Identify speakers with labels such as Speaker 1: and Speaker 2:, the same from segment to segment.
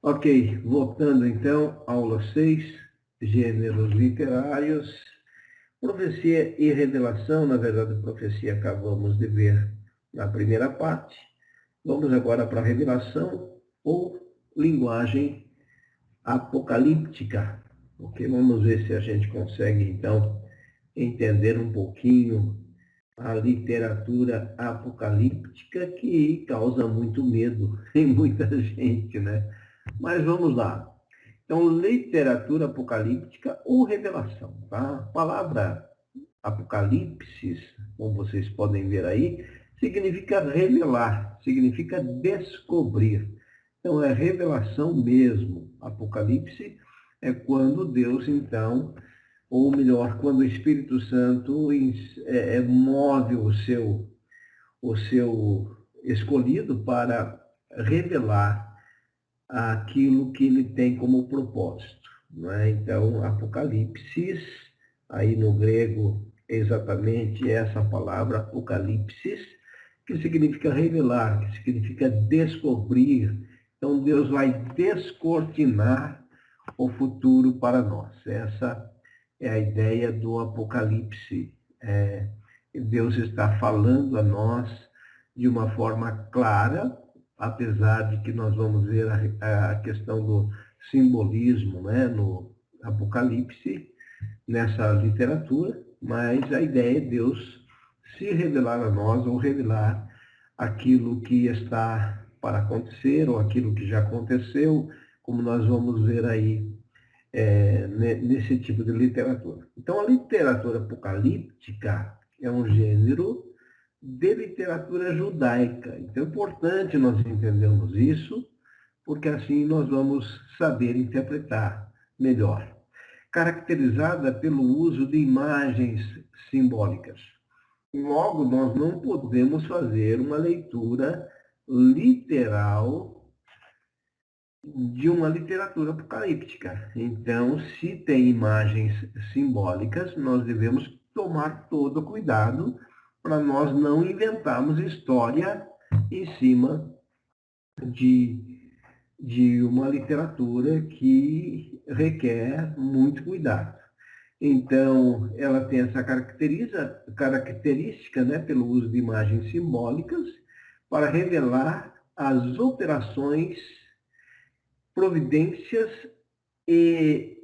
Speaker 1: Ok, voltando então, aula 6, gêneros literários. Profecia e revelação, na verdade, profecia acabamos de ver na primeira parte. Vamos agora para a revelação ou linguagem apocalíptica. Ok, vamos ver se a gente consegue, então, entender um pouquinho a literatura apocalíptica que causa muito medo em muita gente, né? Mas vamos lá. Então, literatura apocalíptica ou revelação, tá? A palavra apocalipse, como vocês podem ver aí, significa revelar, significa descobrir. Então, é revelação mesmo. Apocalipse é quando Deus, então, ou melhor, quando o Espírito Santo move o seu escolhido para revelar aquilo que ele tem como propósito. Não é? Então, Apocalipse, aí no grego, é exatamente essa palavra, Apocalipse, que significa revelar, que significa descobrir. Então, Deus vai descortinar o futuro para nós. Essa é a ideia do Apocalipse. Deus está falando a nós de uma forma clara, apesar de que nós vamos ver a questão do simbolismo, né, no Apocalipse, nessa literatura, mas a ideia é Deus se revelar a nós ou revelar aquilo que está para acontecer ou aquilo que já aconteceu, como nós vamos ver aí nesse tipo de literatura. Então, a literatura apocalíptica é um gênero de literatura judaica. Então, é importante nós entendermos isso, porque assim nós vamos saber interpretar melhor. Caracterizada pelo uso de imagens simbólicas. Logo, nós não podemos fazer uma leitura literal de uma literatura apocalíptica. Então, se tem imagens simbólicas, nós devemos tomar todo cuidado para nós não inventarmos história em cima de uma literatura que requer muito cuidado. Então, ela tem essa característica, né, pelo uso de imagens simbólicas para revelar as operações, providências e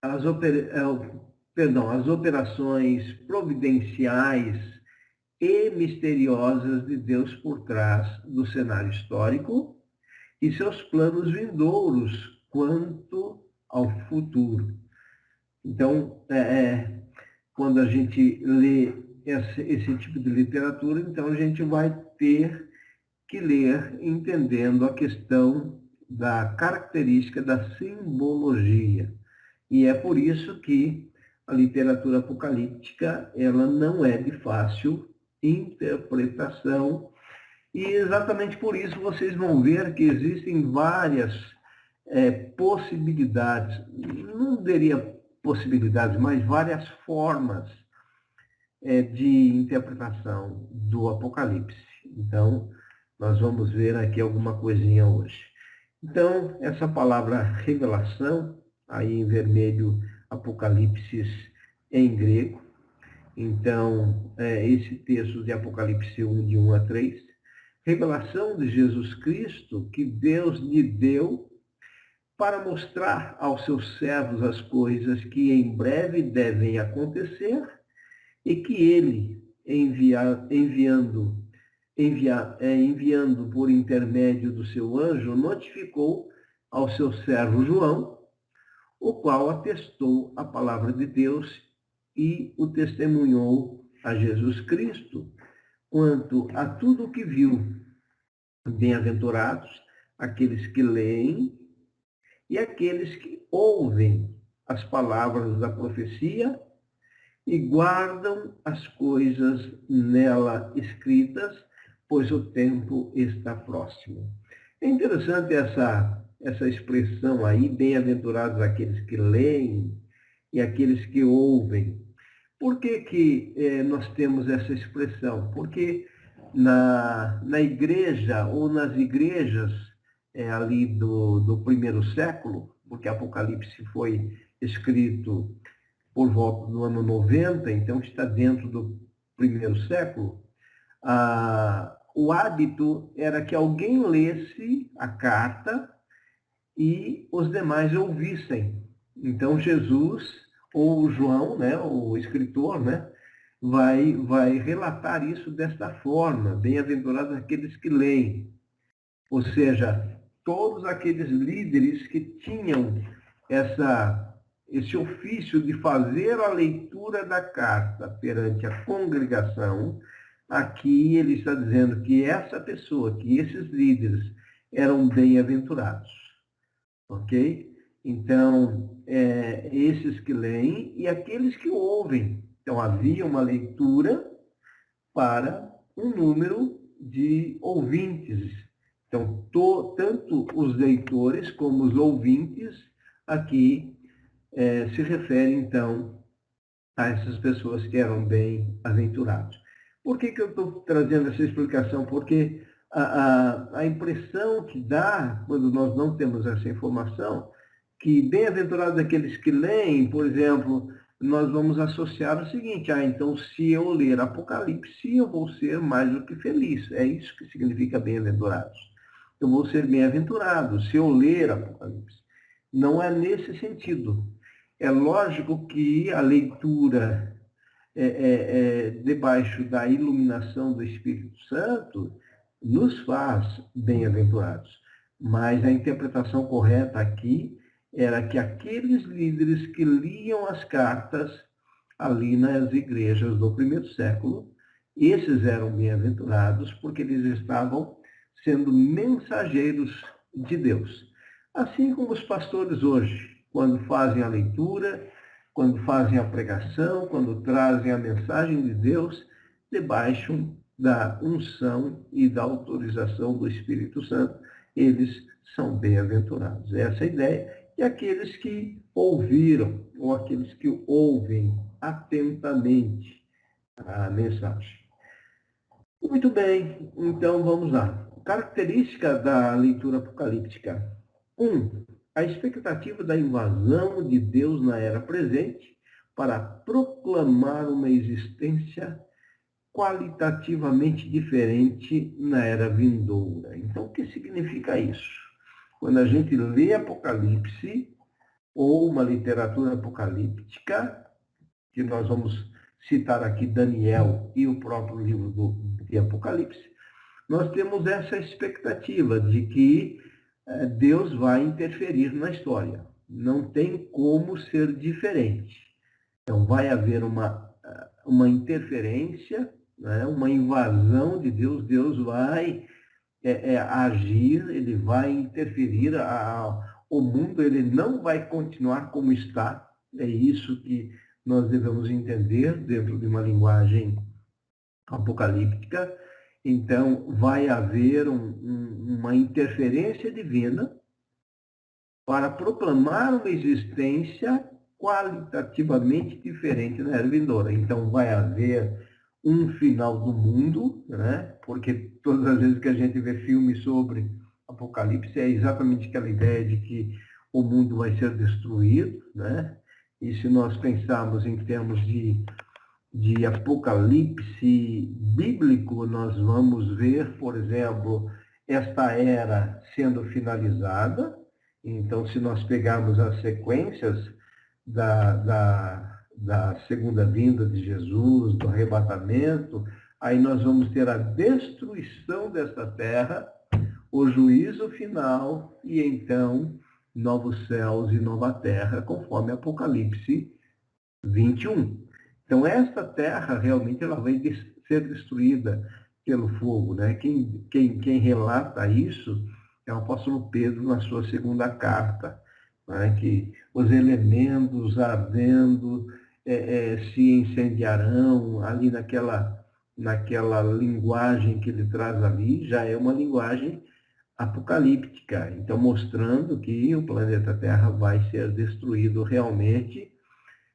Speaker 1: as operações providenciais e misteriosas de Deus por trás do cenário histórico e seus planos vindouros quanto ao futuro. Então, quando a gente lê esse tipo de literatura, então a gente vai ter que ler entendendo a questão da característica da simbologia. E é por isso que a literatura apocalíptica ela não é de fácil interpretação. E exatamente por isso vocês vão ver que existem várias possibilidades, não diria possibilidades, mas várias formas de interpretação do Apocalipse. Então, nós vamos ver aqui alguma coisinha hoje. Então, essa palavra revelação, aí em vermelho, Apocalipse em grego. Então, esse texto de Apocalipse 1, de 1 a 3, revelação de Jesus Cristo que Deus lhe deu para mostrar aos seus servos as coisas que em breve devem acontecer e que ele, enviando por intermédio do seu anjo, notificou ao seu servo João, o qual atestou a palavra de Deus e o testemunhou a Jesus Cristo quanto a tudo o que viu. Bem-aventurados aqueles que leem e aqueles que ouvem as palavras da profecia e guardam as coisas nela escritas, pois o tempo está próximo. É interessante essa expressão aí, bem-aventurados aqueles que leem e aqueles que ouvem. Por que nós temos essa expressão? Porque na igreja ou nas igrejas ali do primeiro século, porque Apocalipse foi escrito por volta do ano 90, então está dentro do primeiro século. O hábito era que alguém lesse a carta e os demais ouvissem. Então Jesus, ou João, né, o escritor, né, vai relatar isso desta forma: bem-aventurados aqueles que leem. Ou seja, todos aqueles líderes que tinham esse ofício de fazer a leitura da carta perante a congregação. Aqui ele está dizendo que essa pessoa, que esses líderes eram bem-aventurados, ok? Então, esses que leem e aqueles que ouvem. Então, havia uma leitura para um número de ouvintes. Então, tanto os leitores como os ouvintes aqui se referem, então, a essas pessoas que eram bem-aventurados. Por que eu estou trazendo essa explicação? Porque a impressão que dá, quando nós não temos essa informação, que bem-aventurados aqueles que leem, por exemplo, nós vamos associar o seguinte: então se eu ler Apocalipse, eu vou ser mais do que feliz. É isso que significa bem-aventurados. Eu vou ser bem-aventurado se eu ler Apocalipse. Não é nesse sentido. É lógico que a leitura debaixo da iluminação do Espírito Santo nos faz bem-aventurados. Mas a interpretação correta aqui era que aqueles líderes que liam as cartas ali nas igrejas do primeiro século, esses eram bem-aventurados porque eles estavam sendo mensageiros de Deus. Assim como os pastores hoje, quando fazem a leitura, quando fazem a pregação, quando trazem a mensagem de Deus, debaixo da unção e da autorização do Espírito Santo, eles são bem-aventurados. Essa é a ideia. E aqueles que ouviram, ou aqueles que ouvem atentamente a mensagem. Muito bem, então vamos lá. Característica da leitura apocalíptica. 1. A expectativa da invasão de Deus na era presente para proclamar uma existência qualitativamente diferente na era vindoura. Então, o que significa isso? Quando a gente lê Apocalipse, ou uma literatura apocalíptica, que nós vamos citar aqui Daniel e o próprio livro de Apocalipse, nós temos essa expectativa de que Deus vai interferir na história. Não tem como ser diferente. Então, vai haver uma interferência, né, uma invasão de Deus. Deus vai agir, ele vai interferir. O mundo ele não vai continuar como está. É isso que nós devemos entender dentro de uma linguagem apocalíptica. Então, vai haver uma interferência divina para proclamar uma existência qualitativamente diferente na era vindoura. Então, vai haver um final do mundo, né? Porque todas as vezes que a gente vê filmes sobre Apocalipse, é exatamente aquela ideia de que o mundo vai ser destruído, né? E se nós pensarmos em termos de Apocalipse bíblico, nós vamos ver, por exemplo, esta era sendo finalizada. Então, se nós pegarmos as sequências da segunda vinda de Jesus, do arrebatamento, aí nós vamos ter a destruição desta terra, o juízo final e então novos céus e nova terra, conforme Apocalipse 21. Então, esta terra realmente ela vai ser destruída pelo fogo, né? Quem relata isso é o apóstolo Pedro na sua segunda carta, né? Que os elementos ardendo se incendiarão ali naquela linguagem que ele traz ali, já é uma linguagem apocalíptica, então mostrando que o planeta Terra vai ser destruído realmente.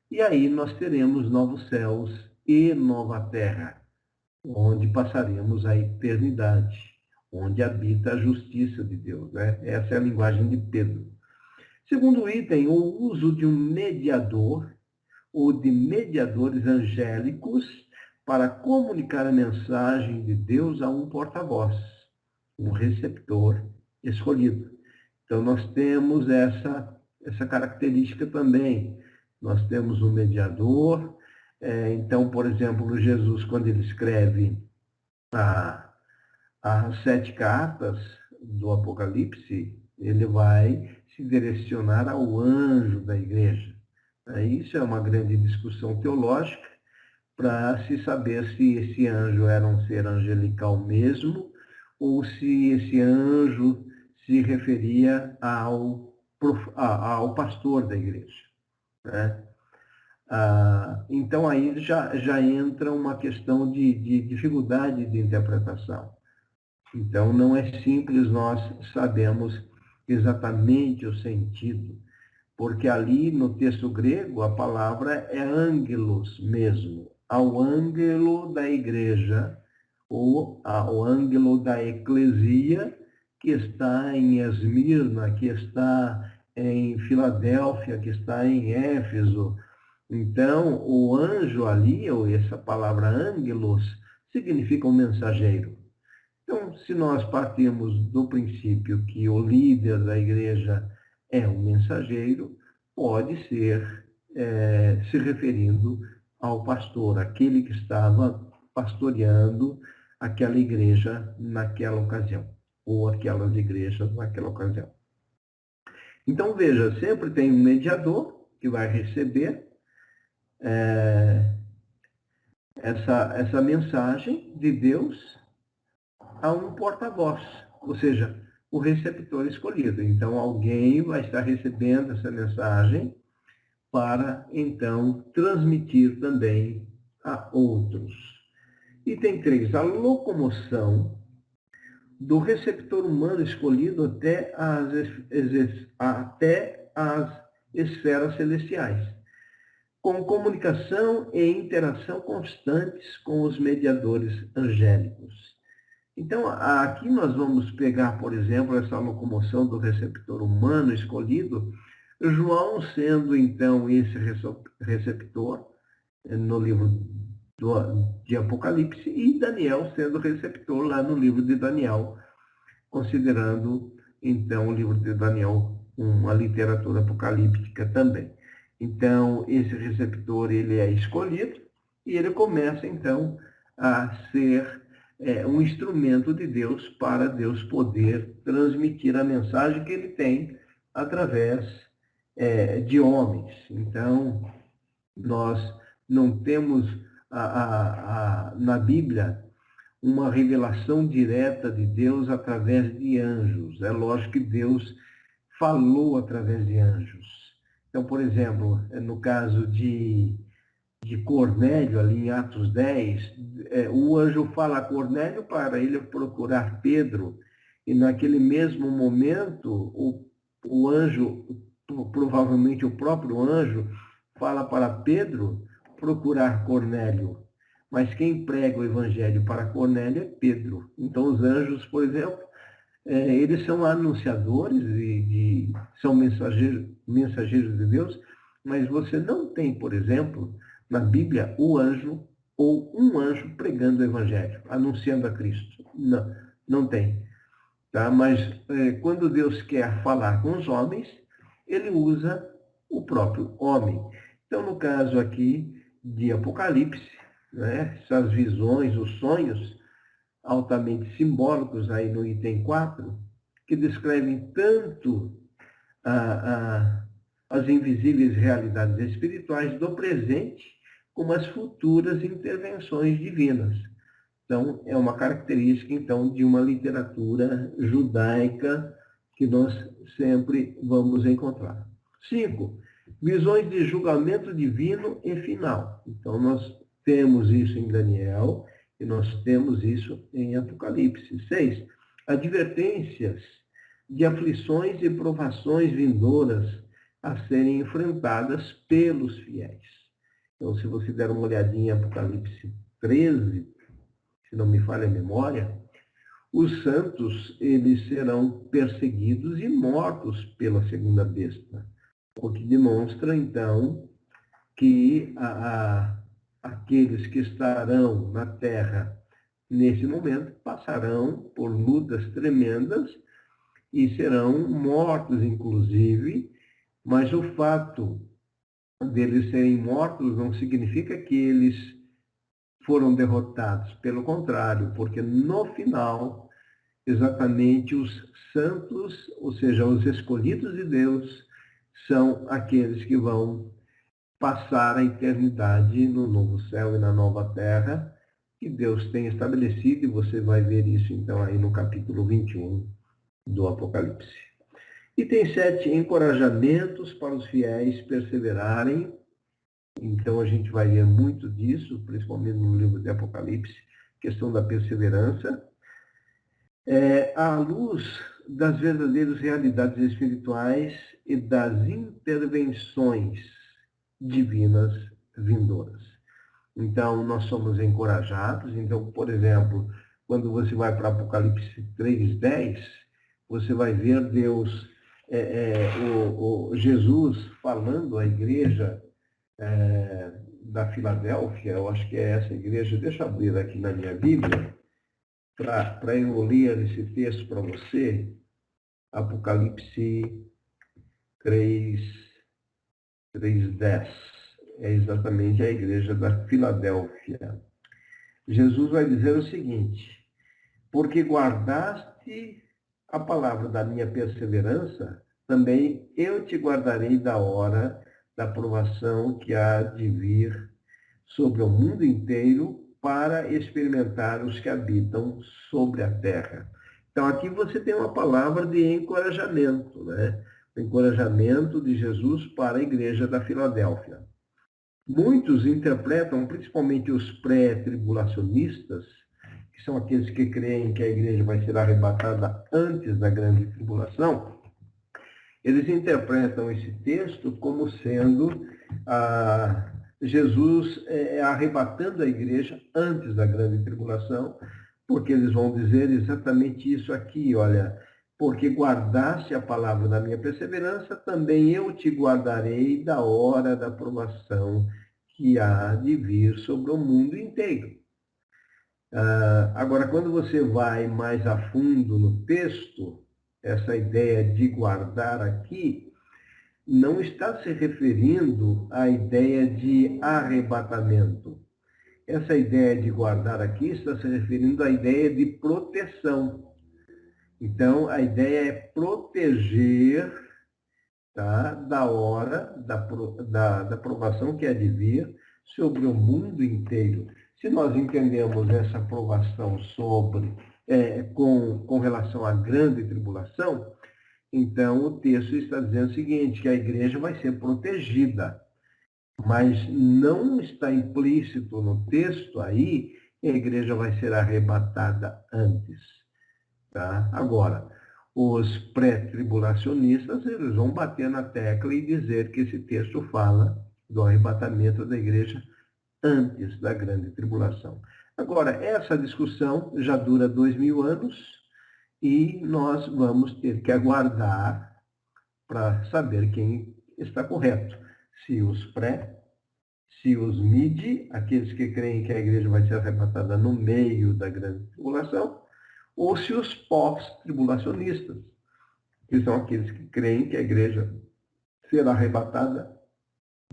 Speaker 1: E aí nós teremos novos céus e nova terra, onde passaremos a eternidade, onde habita a justiça de Deus, né? Essa é a linguagem de Pedro. Segundo item, o uso de um mediador ou de mediadores angélicos para comunicar a mensagem de Deus a um porta-voz, um receptor escolhido. Então, nós temos essa característica também. Nós temos um mediador. Então, por exemplo, Jesus, quando ele escreve as 7 cartas do Apocalipse, ele vai se direcionar ao anjo da igreja. Isso é uma grande discussão teológica para se saber se esse anjo era um ser angelical mesmo ou se esse anjo se referia ao pastor da igreja, né? Então aí já entra uma questão de dificuldade de interpretação. Então não é simples nós sabemos exatamente o sentido, porque ali no texto grego a palavra é ângelos mesmo, ao ângelo da igreja, ou ao ângelo da eclesia, que está em Esmirna, que está em Filadélfia, que está em Éfeso. Então, o anjo ali, ou essa palavra ângelos, significa um mensageiro. Então, se nós partirmos do princípio que o líder da igreja é um mensageiro, pode ser se referindo ao pastor, aquele que estava pastoreando aquela igreja naquela ocasião, ou aquelas igrejas naquela ocasião. Então, veja, sempre tem um mediador que vai receber essa mensagem de Deus a um porta-voz, ou seja, o receptor escolhido. Então, alguém vai estar recebendo essa mensagem para, então, transmitir também a outros. Item 3, a locomoção do receptor humano escolhido até as esferas celestiais, com comunicação e interação constantes com os mediadores angélicos. Então, aqui nós vamos pegar, por exemplo, essa locomoção do receptor humano escolhido, João sendo, então, esse receptor no livro de Apocalipse e Daniel sendo receptor lá no livro de Daniel, considerando, então, o livro de Daniel uma literatura apocalíptica também. Então, esse receptor, ele é escolhido e ele começa, então, a ser um instrumento de Deus para Deus poder transmitir a mensagem que ele tem através de homens. Então, nós não temos na Bíblia uma revelação direta de Deus através de anjos. É lógico que Deus falou através de anjos. Então, por exemplo, no caso de Cornélio, ali em Atos 10, o anjo fala a Cornélio para ele procurar Pedro, e naquele mesmo momento, o anjo, provavelmente o próprio anjo, fala para Pedro procurar Cornélio. Mas quem prega o evangelho para Cornélio é Pedro. Então, os anjos, por exemplo, eles são anunciadores e são mensageiros de Deus, mas você não tem, por exemplo, na Bíblia, o anjo ou um anjo pregando o evangelho, anunciando a Cristo. Não tem. Tá? Mas quando Deus quer falar com os homens, ele usa o próprio homem. Então, no caso aqui de Apocalipse, né, essas visões, os sonhos altamente simbólicos aí no item 4, que descrevem tanto as invisíveis realidades espirituais do presente como as futuras intervenções divinas. Então, é uma característica, então, de uma literatura judaica que nós sempre vamos encontrar. 5. Visões de julgamento divino e final. Então, nós temos isso em Daniel e nós temos isso em Apocalipse. 6. Advertências de aflições e provações vindouras a serem enfrentadas pelos fiéis. Então, se você der uma olhadinha em Apocalipse 13, se não me falha a memória, os santos, eles serão perseguidos e mortos pela segunda besta, o que demonstra, então, que aqueles que estarão na terra nesse momento passarão por lutas tremendas e serão mortos, inclusive, mas o fato deles serem mortos não significa que eles foram derrotados. Pelo contrário, porque no final, exatamente os santos, ou seja, os escolhidos de Deus, são aqueles que vão passar a eternidade no novo céu e na nova terra que Deus tem estabelecido, e você vai ver isso então aí no capítulo 21 do Apocalipse. E tem 7 encorajamentos para os fiéis perseverarem. Então a gente vai ver muito disso, principalmente no livro de Apocalipse, questão da perseverança. À luz das verdadeiras realidades espirituais e das intervenções divinas vindouras. Então, nós somos encorajados. Então, por exemplo, quando você vai para Apocalipse 3:10, você vai ver Deus, Jesus falando à igreja da Filadélfia. Eu acho que é essa igreja. Deixa eu abrir aqui na minha Bíblia para eu ler esse texto para você. Apocalipse 3:10. É exatamente a igreja da Filadélfia. Jesus vai dizer o seguinte: porque guardaste a palavra da minha perseverança, também eu te guardarei da hora da provação que há de vir sobre o mundo inteiro para experimentar os que habitam sobre a terra. Então aqui você tem uma palavra de encorajamento, né? O encorajamento de Jesus para a igreja da Filadélfia. Muitos interpretam, principalmente os pré-tribulacionistas, que são aqueles que creem que a igreja vai ser arrebatada antes da grande tribulação, eles interpretam esse texto como sendo Jesus arrebatando a igreja antes da grande tribulação, porque eles vão dizer exatamente isso aqui, olha: porque guardaste a palavra da minha perseverança, também eu te guardarei da hora da provação que há de vir sobre o mundo inteiro. Agora, quando você vai mais a fundo no texto, essa ideia de guardar aqui não está se referindo à ideia de arrebatamento. Essa ideia de guardar aqui está se referindo à ideia de proteção. Então, a ideia é proteger, tá, da hora da provação que há de vir sobre o mundo inteiro. Se nós entendemos essa provação com relação à grande tribulação, então o texto está dizendo o seguinte, que a igreja vai ser protegida. Mas não está implícito no texto aí que a igreja vai ser arrebatada antes. Tá? Agora, os pré-tribulacionistas, eles vão bater na tecla e dizer que esse texto fala do arrebatamento da igreja antes da grande tribulação. Agora, essa discussão já dura 2000 anos e nós vamos ter que aguardar para saber quem está correto. Se os mid, aqueles que creem que a igreja vai ser arrebatada no meio da grande tribulação, ou se os pós-tribulacionistas, que são aqueles que creem que a igreja será arrebatada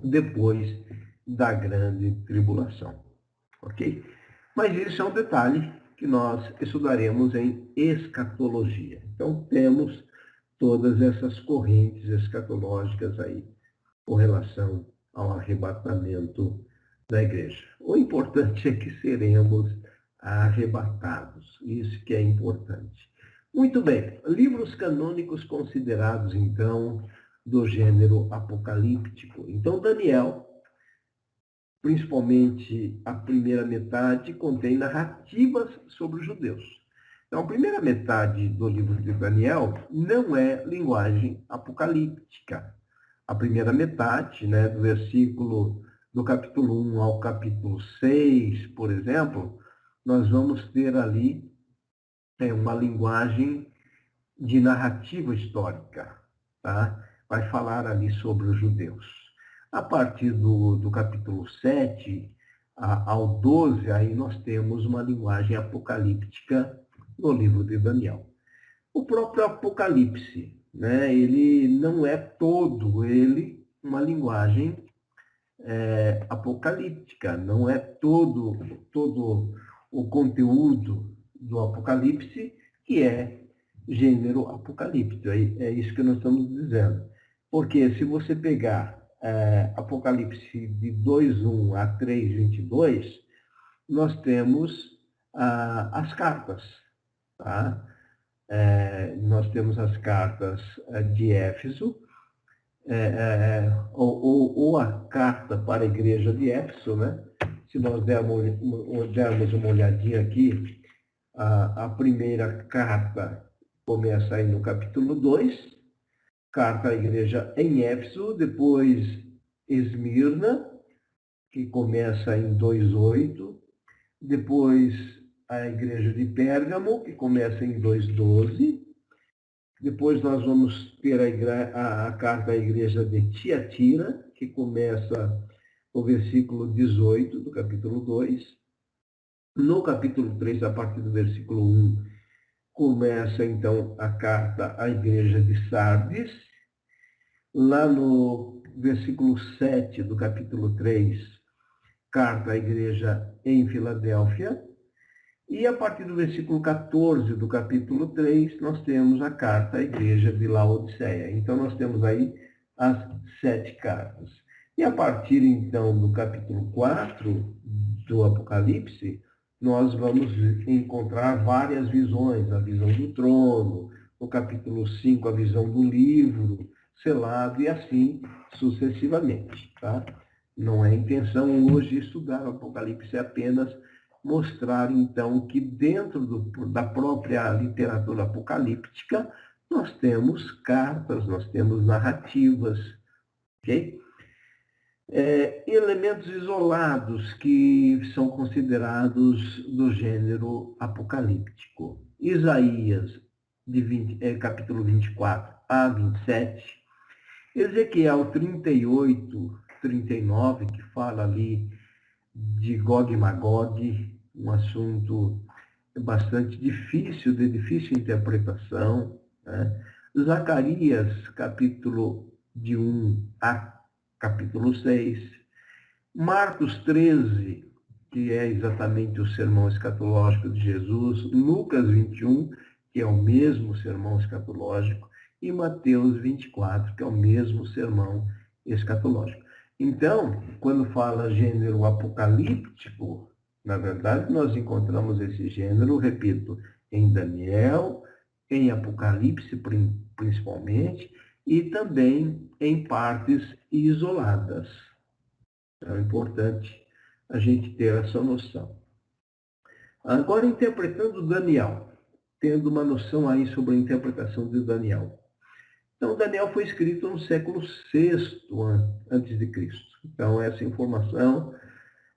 Speaker 1: depois da grande tribulação. Ok? Mas isso é um detalhe que nós estudaremos em escatologia. Então, temos todas essas correntes escatológicas aí com relação ao arrebatamento da igreja. O importante é que seremos arrebatados. Isso que é importante. Muito bem. Livros canônicos considerados, então, do gênero apocalíptico. Então, Daniel, principalmente a primeira metade, contém narrativas sobre os judeus. Então, a primeira metade do livro de Daniel não é linguagem apocalíptica. A primeira metade, né, do capítulo 1 ao capítulo 6, por exemplo, nós vamos ter ali é uma linguagem de narrativa histórica, tá? Vai falar ali sobre os judeus. A partir do capítulo 7 ao 12, aí nós temos uma linguagem apocalíptica no livro de Daniel. O próprio Apocalipse, né, ele não é todo ele uma linguagem apocalíptica, não é todo o conteúdo do Apocalipse que é gênero apocalíptico. É isso que nós estamos dizendo. Porque se você pegar Apocalipse de 2:1 a 3:22, nós temos as cartas. Tá? Nós temos as cartas de Éfeso, ou a carta para a igreja de Éfeso, né? Se nós dermos uma olhadinha aqui, a primeira carta começa aí no capítulo 2, carta à igreja em Éfeso, depois Esmirna, que começa em 2:8, depois a igreja de Pérgamo, que começa em 2:12, depois nós vamos ter a carta à igreja de Tiatira, que começa no versículo 18 do capítulo 2. No capítulo 3, a partir do versículo 1, começa então a carta à igreja de Sardes. Lá no versículo 7 do capítulo 3, carta à igreja em Filadélfia. E a partir do versículo 14 do capítulo 3, nós temos a carta à igreja de Laodiceia. Então, nós temos aí as 7 cartas. E a partir, então, do capítulo 4 do Apocalipse, nós vamos encontrar várias visões. A visão do trono, no capítulo 5, a visão do livro selado, e assim sucessivamente. Tá? Não é a intenção hoje estudar o Apocalipse, é apenas mostrar, então, que dentro da própria literatura apocalíptica, nós temos cartas, nós temos narrativas, ok? Elementos isolados que são considerados do gênero apocalíptico. Isaías, capítulo 24 a 27, Ezequiel 38, 39, que fala ali de Gog e Magog, um assunto bastante difícil, de difícil interpretação. Né? Zacarias, capítulo de 1 a capítulo 6. Marcos 13, que é exatamente o sermão escatológico de Jesus. Lucas 21, que é o mesmo sermão escatológico. E Mateus 24, que é o mesmo sermão escatológico. Então, quando fala gênero apocalíptico, na verdade, nós encontramos esse gênero, repito, em Daniel, em Apocalipse principalmente, e também em partes isoladas. Então, é importante a gente ter essa noção. Agora, interpretando Daniel, tendo uma noção aí sobre a interpretação de Daniel. Então, Daniel foi escrito no século VI antes de Cristo. Então, essa informação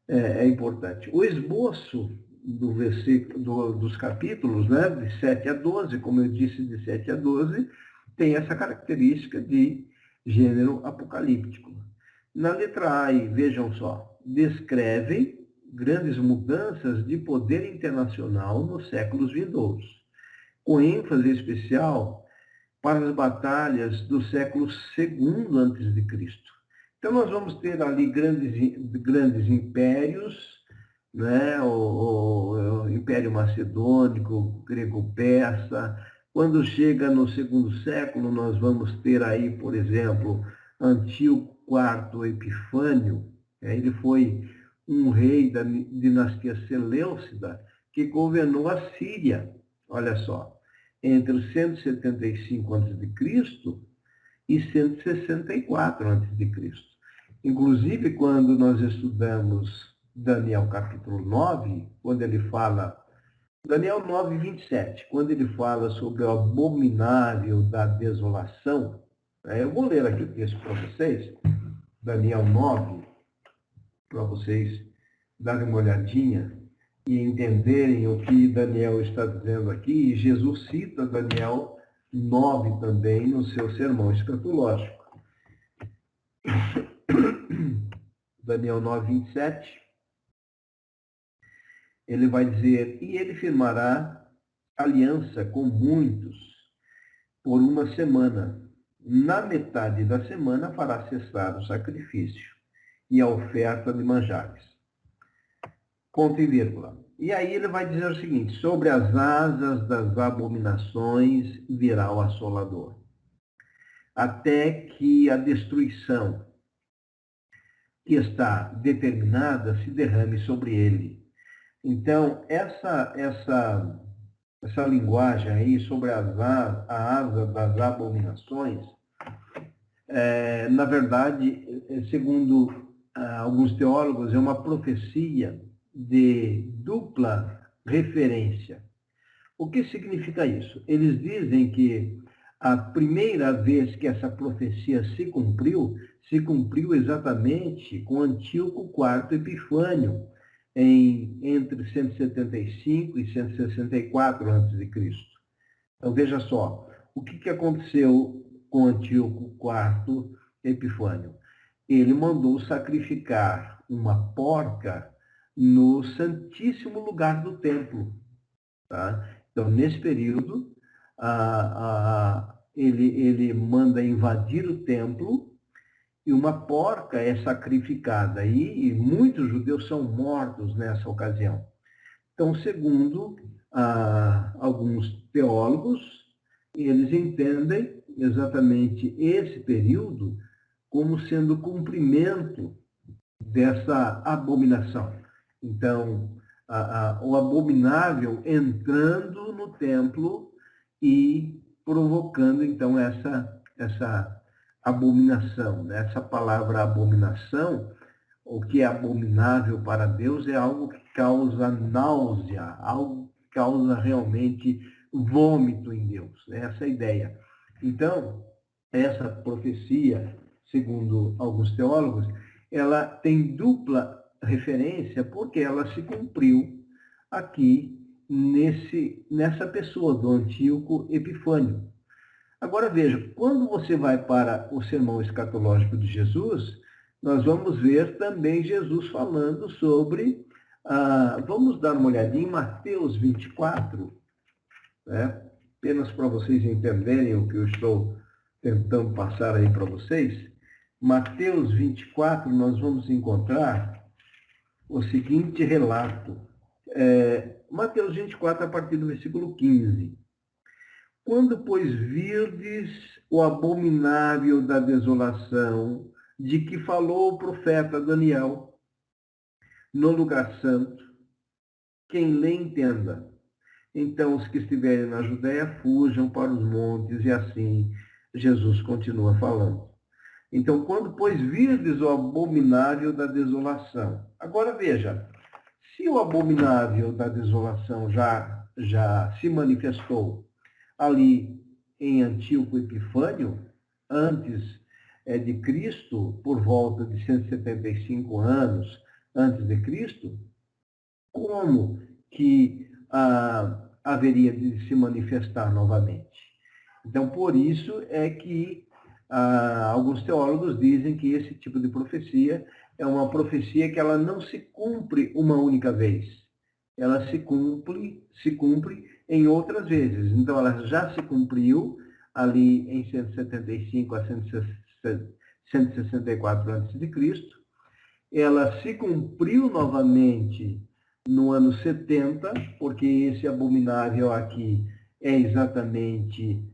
Speaker 1: é importante. O esboço dos capítulos, né, de 7 a 12, como eu disse, de 7 a 12, tem essa característica de gênero apocalíptico. Na letra A, vejam só, descrevem grandes mudanças de poder internacional nos séculos vindouros, com ênfase especial para as batalhas do século II a.C. Então, nós vamos ter ali grandes impérios, né? o Império Macedônico, Grego-Persa. Quando chega no segundo século, nós vamos ter aí, por exemplo, Antíoco IV Epifânio. Ele foi um rei da dinastia Seleucida que governou a Síria, olha só, entre 175 a.C. e 164 a.C. Inclusive, quando nós estudamos Daniel capítulo 9, quando ele fala, Daniel 9, 27, quando ele fala sobre o abominável da desolação, eu vou ler aqui o texto para vocês, Daniel 9, para vocês darem uma olhadinha. e entenderem o que Daniel está dizendo aqui, e Jesus cita Daniel 9 também no seu sermão escatológico. Daniel 9, 27, ele vai dizer, e ele firmará aliança com muitos por uma semana. Na metade da semana fará cessar o sacrifício e a oferta de manjares. Ponto e vírgula. E aí ele vai dizer o seguinte, sobre as asas das abominações virá o assolador, até que a destruição que está determinada se derrame sobre ele. Então, essa linguagem aí sobre a asa das abominações, na verdade, segundo alguns teólogos, é uma profecia de dupla referência. O que significa isso? Eles dizem que a primeira vez que essa profecia se cumpriu exatamente com Antíoco IV Epifânio, entre 175 e 164 a.C. Então, veja só, o que aconteceu com Antíoco IV Epifânio? Ele mandou sacrificar uma porca no santíssimo lugar do templo. Tá? Então, nesse período, ele manda invadir o templo e uma porca é sacrificada. E muitos judeus são mortos nessa ocasião. Então, segundo alguns teólogos, eles entendem exatamente esse período como sendo cumprimento dessa abominação. Então, o abominável entrando no templo e provocando, então, essa abominação. Né? Essa palavra abominação, o que é abominável para Deus, é algo que causa náusea, algo que causa realmente vômito em Deus. Né? Essa é a ideia. Então, essa profecia, segundo alguns teólogos, ela tem dupla referência porque ela se cumpriu aqui nessa pessoa do Antíoco Epifânio. Agora veja, quando você vai para o sermão escatológico de Jesus, nós vamos ver também Jesus falando sobre, vamos dar uma olhadinha em Mateus 24, né? Apenas para vocês entenderem o que eu estou tentando passar aí para vocês. Mateus 24, nós vamos encontrar o seguinte relato. Mateus 24, a partir do versículo 15. Quando, pois, virdes o abominável da desolação, de que falou o profeta Daniel, no lugar santo, quem lê entenda. Então, os que estiverem na Judéia fujam para os montes, e assim Jesus continua falando. Então, quando, pois, virdes o abominável da desolação. Agora, veja, se o abominável da desolação já se manifestou ali em Antíoco Epifânio, antes de Cristo, por volta de 175 anos antes de Cristo, como que haveria de se manifestar novamente? Então, por isso é que alguns teólogos dizem que esse tipo de profecia é uma profecia que ela não se cumpre uma única vez. Ela se cumpre em outras vezes. Então, ela já se cumpriu ali em 175 a 164 a.C. Ela se cumpriu novamente no ano 70, porque esse abominável aqui é exatamente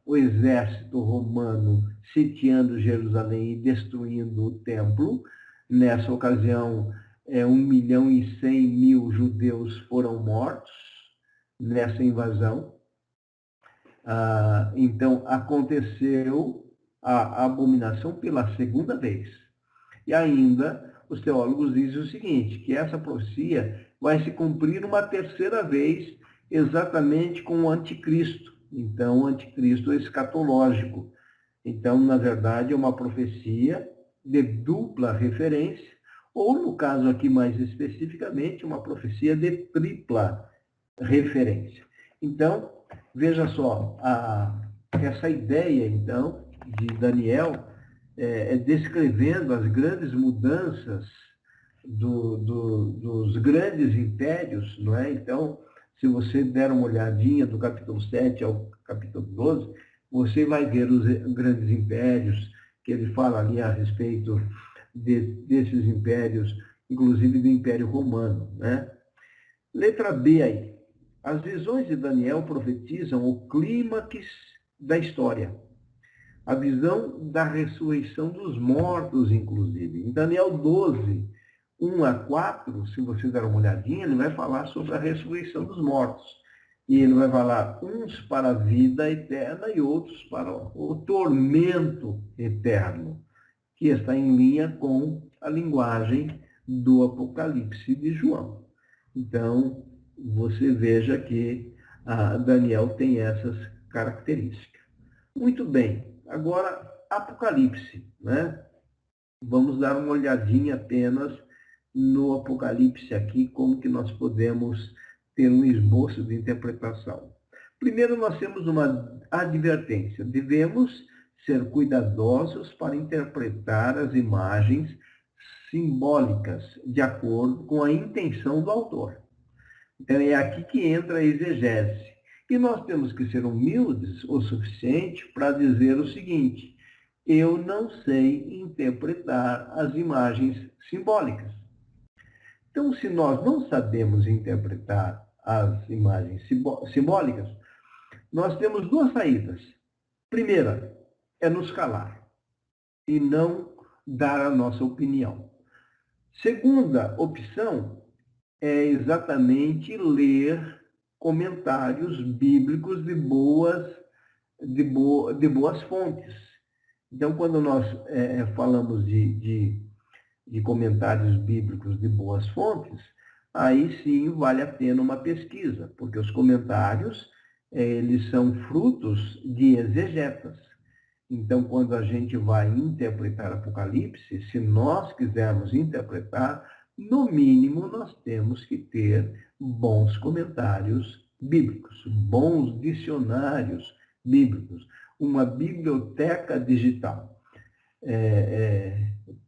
Speaker 1: o exército romano sitiando Jerusalém e destruindo o templo. Nessa ocasião, 1.100.000 judeus foram mortos nessa invasão. Então, aconteceu a abominação pela segunda vez. E ainda, os teólogos dizem o seguinte, que essa profecia vai se cumprir uma terceira vez, exatamente com o anticristo. Então, o anticristo é escatológico. Então, na verdade, é uma profecia de dupla referência, ou, no caso aqui mais especificamente, uma profecia de tripla referência. Então, veja só, essa ideia, então, de Daniel descrevendo as grandes mudanças dos grandes impérios, não é? Então, se você der uma olhadinha do capítulo 7 ao capítulo 12, você vai ver os grandes impérios, que ele fala ali a respeito desses impérios, inclusive do Império Romano, né? Letra B aí. As visões de Daniel profetizam o clímax da história. A visão da ressurreição dos mortos, inclusive. Em Daniel 12, 1 a 4, se você der uma olhadinha, ele vai falar sobre a ressurreição dos mortos. E ele vai falar uns para a vida eterna e outros para o tormento eterno, que está em linha com a linguagem do Apocalipse de João. Então, você veja que Daniel tem essas características. Muito bem. Agora, Apocalipse, né? Vamos dar uma olhadinha apenas no Apocalipse aqui, como que nós podemos ter um esboço de interpretação. Primeiro, nós temos uma advertência. Devemos ser cuidadosos para interpretar as imagens simbólicas de acordo com a intenção do autor. Então, é aqui que entra a exegese. E nós temos que ser humildes o suficiente para dizer o seguinte: eu não sei interpretar as imagens simbólicas. Então, se nós não sabemos interpretar as imagens simbólicas, nós temos duas saídas. Primeira, é nos calar e não dar a nossa opinião. Segunda opção é exatamente ler comentários bíblicos de boas fontes. Então, quando nós falamos de comentários bíblicos de boas fontes, aí sim vale a pena uma pesquisa, porque os comentários eles são frutos de exegetas. Então, quando a gente vai interpretar Apocalipse, se nós quisermos interpretar, no mínimo nós temos que ter bons comentários bíblicos, bons dicionários bíblicos, uma biblioteca digital.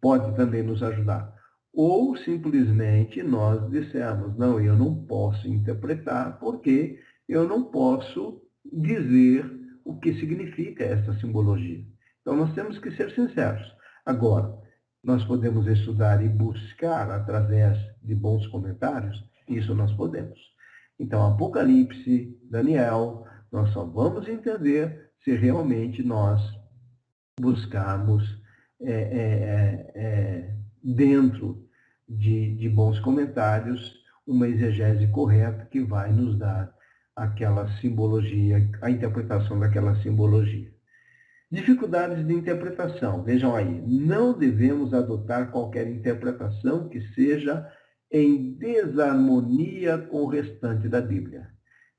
Speaker 1: Pode também nos ajudar. Ou simplesmente nós dissemos, não, eu não posso interpretar porque eu não posso dizer o que significa essa simbologia. Então, nós temos que ser sinceros. Agora, nós podemos estudar e buscar através de bons comentários? Isso nós podemos. Então, Apocalipse, Daniel, nós só vamos entender se realmente nós buscarmos dentro de bons comentários uma exegese correta que vai nos dar aquela simbologia, a interpretação daquela simbologia. Dificuldades de interpretação. Vejam aí, não devemos adotar qualquer interpretação que seja em desarmonia com o restante da Bíblia.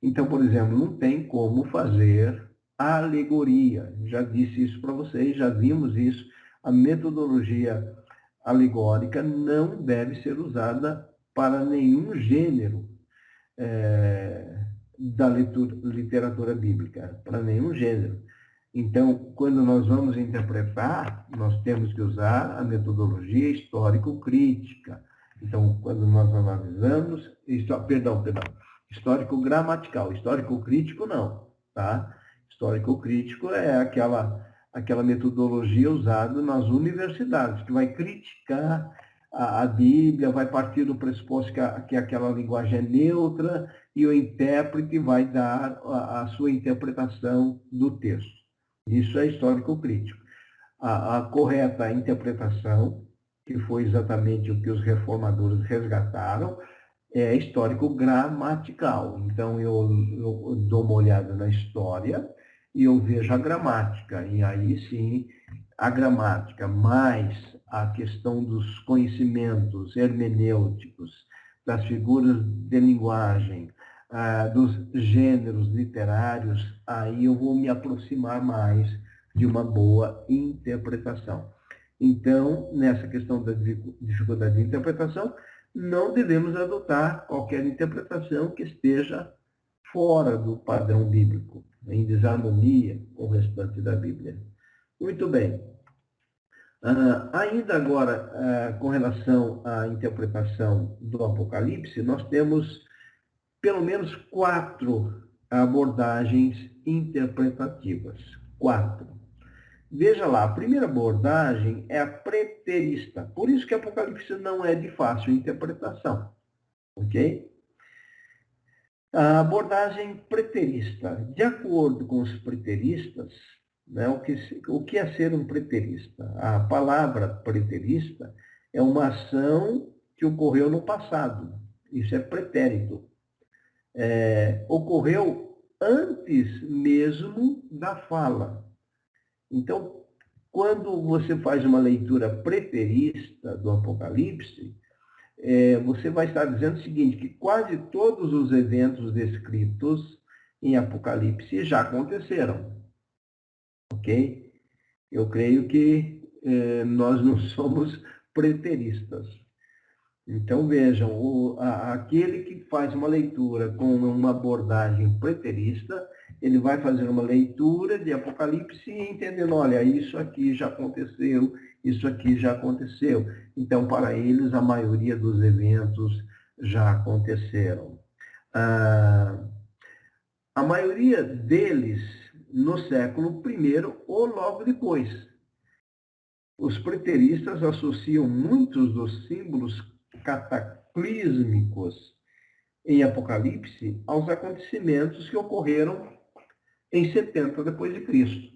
Speaker 1: Então, por exemplo, não tem como fazer alegoria. Já disse isso para vocês, já vimos isso. A metodologia alegórica não deve ser usada para nenhum gênero da literatura bíblica, para nenhum gênero. Então, quando nós vamos interpretar, nós temos que usar a metodologia histórico-crítica. Então, quando nós analisamos, histórico-gramatical, histórico-crítico não, tá? Histórico-crítico é aquela metodologia usada nas universidades, que vai criticar a Bíblia, vai partir do pressuposto que aquela linguagem é neutra e o intérprete vai dar a sua interpretação do texto. Isso é histórico-crítico. A correta interpretação, que foi exatamente o que os reformadores resgataram, é histórico-gramatical. Então, eu dou uma olhada na história e eu vejo a gramática. E aí, sim, a gramática mais a questão dos conhecimentos hermenêuticos, das figuras de linguagem, dos gêneros literários, aí eu vou me aproximar mais de uma boa interpretação. Então, nessa questão da dificuldade de interpretação, não devemos adotar qualquer interpretação que esteja fora do padrão bíblico, em desarmonia com o restante da Bíblia. Muito bem. Ainda agora, com relação à interpretação do Apocalipse, nós temos pelo menos 4 abordagens interpretativas. 4. Veja lá, a primeira abordagem é a preterista. Por isso que Apocalipse não é de fácil interpretação. Ok? A abordagem preterista. De acordo com os preteristas, né, o que é ser um preterista? A palavra preterista é uma ação que ocorreu no passado. Isso é pretérito. Ocorreu antes mesmo da fala. Então, quando você faz uma leitura preterista do Apocalipse, você vai estar dizendo o seguinte, que quase todos os eventos descritos em Apocalipse já aconteceram. Ok? Eu creio que nós não somos preteristas. Então, vejam, aquele que faz uma leitura com uma abordagem preterista, ele vai fazer uma leitura de Apocalipse e entendendo, olha, isso aqui já aconteceu, isso aqui já aconteceu. Então, para eles, a maioria dos eventos já aconteceram. A maioria deles no século I ou logo depois. Os preteristas associam muitos dos símbolos cataclísmicos em Apocalipse aos acontecimentos que ocorreram em 70 depois de Cristo.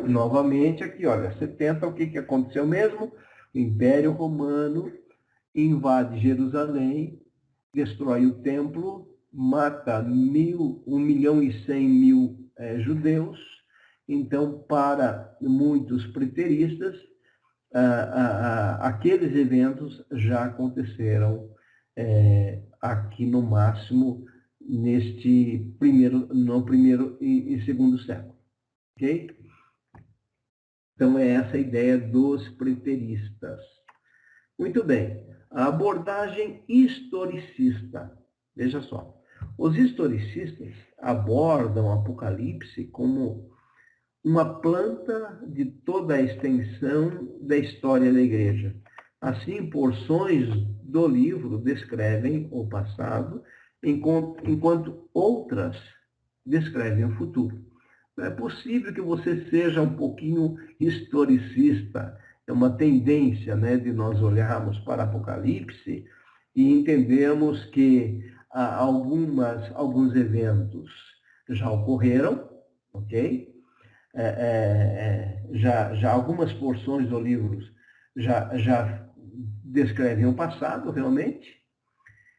Speaker 1: Novamente aqui, olha, 70, o que aconteceu mesmo? O Império Romano invade Jerusalém, destrói o templo, mata 1.100.000 judeus. Então, para muitos preteristas, aqueles eventos já aconteceram aqui no máximo no primeiro e segundo século. Ok? Então é essa a ideia dos preteristas. Muito bem. A abordagem historicista. Veja só. Os historicistas abordam o Apocalipse como uma planta de toda a extensão da história da igreja. Assim, porções do livro descrevem o passado, enquanto outras descrevem o futuro. É possível que você seja um pouquinho historicista. É uma tendência, né, de nós olharmos para Apocalipse e entendermos que alguns eventos já ocorreram, ok? Já algumas porções do livro já descrevem o passado, realmente,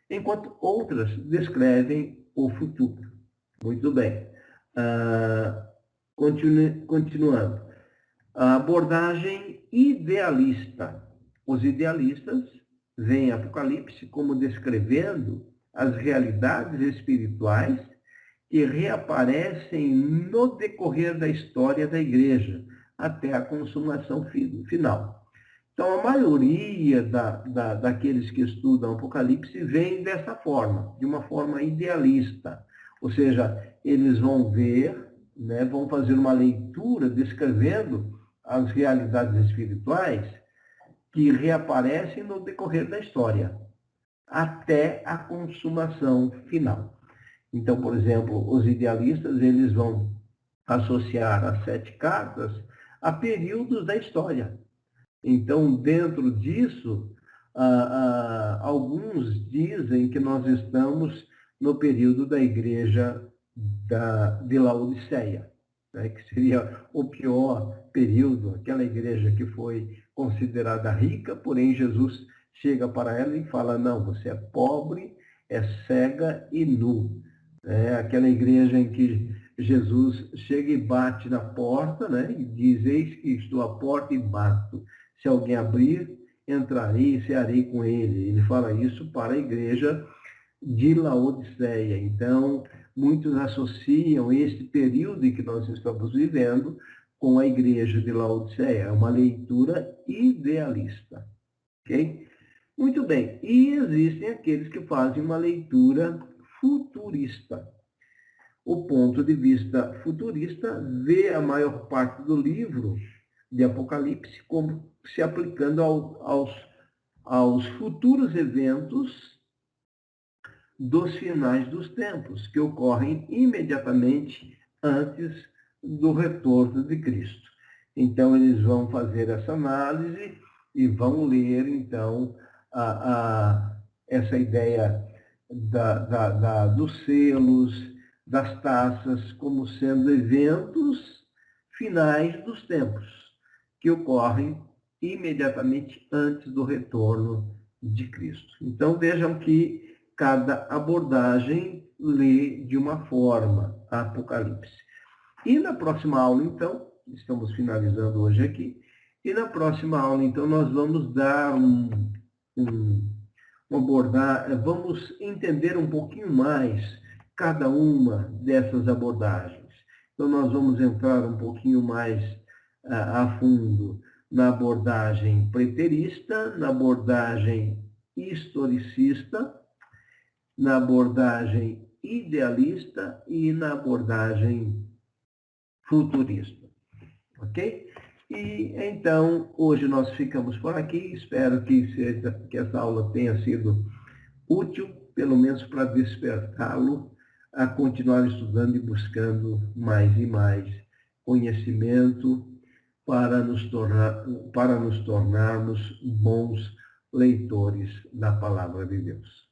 Speaker 1: enquanto outras descrevem o futuro. Muito bem. Continuando. A abordagem idealista. Os idealistas veem Apocalipse como descrevendo as realidades espirituais que reaparecem no decorrer da história da igreja, até a consumação final. Então, a maioria daqueles que estudam Apocalipse vem dessa forma, de uma forma idealista. Ou seja, eles vão ver, né, vão fazer uma leitura descrevendo as realidades espirituais que reaparecem no decorrer da história, até a consumação final. Então, por exemplo, os idealistas eles vão associar as 7 cartas a períodos da história. Então, dentro disso, alguns dizem que nós estamos no período da igreja de Laodiceia, né, que seria o pior período, aquela igreja que foi considerada rica, porém Jesus chega para ela e fala, não, você é pobre, é cega e nu. É aquela igreja em que Jesus chega e bate na porta, né? E diz, eis que estou à porta e bato. Se alguém abrir, entrarei e cearei com ele. Ele fala isso para a igreja de Laodiceia. Então, muitos associam este período em que nós estamos vivendo com a igreja de Laodiceia. É uma leitura idealista. Ok? Muito bem. E existem aqueles que fazem uma leitura futurista. O ponto de vista futurista vê a maior parte do livro de Apocalipse como se aplicando aos futuros eventos dos finais dos tempos, que ocorrem imediatamente antes do retorno de Cristo. Então, eles vão fazer essa análise e vão ler, então, essa ideia dos selos, das taças, como sendo eventos finais dos tempos, que ocorrem imediatamente antes do retorno de Cristo. Então, vejam que cada abordagem lê de uma forma a Apocalipse. E na próxima aula, então, estamos finalizando hoje aqui, e na próxima aula, então, nós vamos dar vamos entender um pouquinho mais cada uma dessas abordagens. Então, nós vamos entrar um pouquinho mais a fundo na abordagem preterista, na abordagem historicista, na abordagem idealista e na abordagem futurista. Ok? E então, hoje nós ficamos por aqui. Espero que essa aula tenha sido útil, pelo menos para despertá-lo a continuar estudando e buscando mais e mais conhecimento para nos tornarmos bons leitores da palavra de Deus.